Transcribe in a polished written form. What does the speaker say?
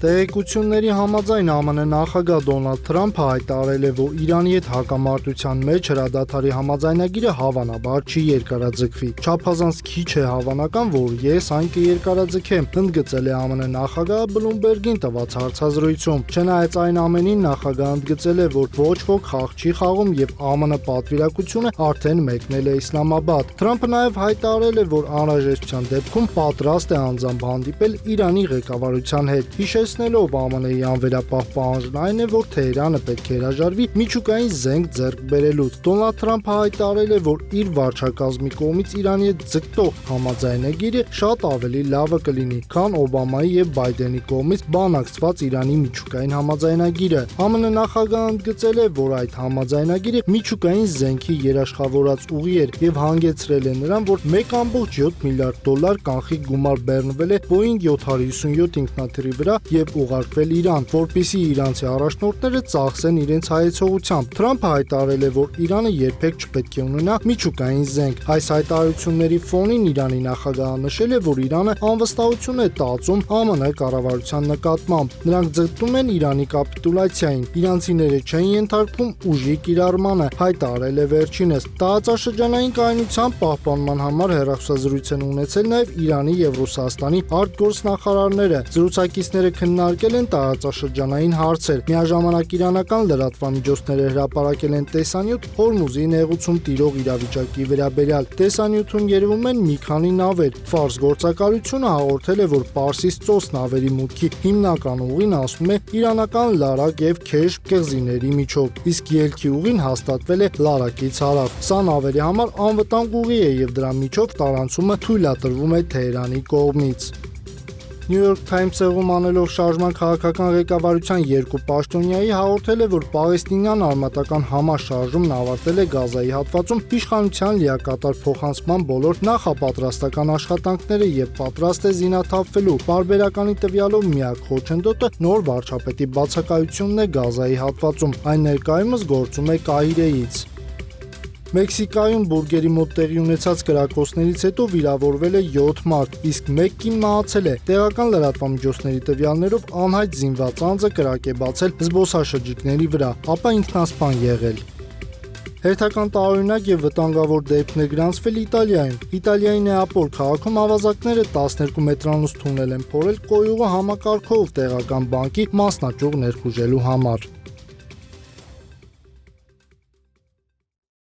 Տեղեկությունների համաձայն ԱՄՆ նախագահ Դոնալդ Թրամփը հայտարարել է, որ Իրանի հետ հակամարտության մեջ հրադադարի համաձայնագիրը հավանաբար չի երկարաձգվի։ Չափազանց քիչ է հավանական, որ ես այն կերկարաձգեմ, ընդգծել է ԱՄՆ նախագահը Bloomberg-ին տված հարցազրույցում։ Չնայած այն ամենին, նախագահը ընդգծել է, որ ոչ ոք խաղ չի խաղում եւ ԱՄՆ պատվիրակությունը արդեն մեկնել է Իսլամաբադ։ Թրամփը նաեւ հայտարարել է, որ անհրաժեշտության դեպքում պատրաստ է անձամբ հանդիպել Իրանի ղեկավարության հետ։ Հիշեցնելով ԱՄՆ-ի անվերապահ պահանջն այն է, որ Թեհրանը պետք է հրաժարվի միջուկային զենք ձեռք բերելուց։ Դոնալդ Թրամփը հայտարարել է, որ իր վարչակազմի կողմից Իրանի հետ ձգտող համաձայնագիրը շատ ավելի լավը կլինի, քան Օբամայի եւ Բայդենի կողմից բանակցված Իրանի միջուկային համաձայնագիրը։ ԱՄՆ նախագահը ընդգծել է, որ այդ համաձայնագիրը միջուկային զենքի երաշխավորած ուղի էր եւ հանգեցրել է նրան, որ 1.7 միլիարդ դոլար կանխիկ գումար բեռնվել է Boeing 757 ինքնաթիռի վրա եւ ուղարկվել Իրան, որպեսզի իրանցի առաջնորդները ծախսեն իրենց հայեցողությամբ։ Թրամփը հայտարարել է, որ Իրանը երբեք չպետք է ունենա միջուկային զենք։ Այս հայտարարությունների ֆոնին Իրանի նախագահը նշել է, որ Իրանը անվստահություն է տածում ԱՄՆ կառավարության նկատմամբ։ Նրանք ձգտում են Իրանի կապիտուլյացիային։ Իրանցիները չեն ենթարկվում ուժի կիրառմանը, հայտարարել է վերջինս։ Տարածաշրջանային կայունության պահպանման համար հեռախոսազրույց են ունեցել նաև Իրանի եւ Ռուսաստանի արտգործնախարարները։ Զրուցակիցները քննարկել են տարածաշրջանային հարցեր։ Միաժամանակ իրանական լրատվամիջոցները հրապարակել են տեսանյութ Հորմուզի նեղուցում տիրող իրավիճակի վերաբերյալ։ Տեսանյութում երևում են մի քանի նավեր։ Ֆարս գործակալությունը հաղորդել է, որ Պարսից ծոց նավերի մուտքի հիմնական ուղին անցնում է իրանական Լարակ եւ Քեշմ կղզիների միջով, իսկ ելքի ուղին հաստատվել է Լարակից հարավ։ Սա նավերի համար անվտանգ ուղի է եւ դրա միջով տարանցումը թույլատրվում է Թեհրանի կողմից։ New York Times-ում անելով շարժման քաղաքական ղեկավարության երկու պաշտոնյայի հաղորդել է, որ պաղեստինյան արմատական համաշարժումն ավարտել է Գազայի հատվածում իշխանության լիակատար փոխանցման բոլոր նախապատրաստական աշխատանքները եւ պատրաստ է զինաթափվելու։ Պարբերականի տվյալով միակ խոչընդոտը նոր վարչապետի բացակայությունն է Գազայի հատվածում։ Այն ներկայումս գործում է Կահիրեից։ Մեքսիկայում բուրգերի մոտ տեղի ունեցած կրակոցներից հետո վիրավորվել է 7 մարդ, իսկ 1 կին մահացել է։ Տեղական լրատվամիջոցների տվյալներով անհայտ զինված անձը կրակ է բացել զբոսաշրջիկների վրա, ապա ինքնասպան եղել։ Հերթական տարօրինակ եւ վտանգավոր դեպքն է գրանցվել Իտալիայում։ Իտալիայի Նեապոլ քաղաքում ավազակները 12 մետրանոց թունել են փորել կոյուղը համակարգով տեղական բանկի մասնաճյուղ ներխուժելու համար։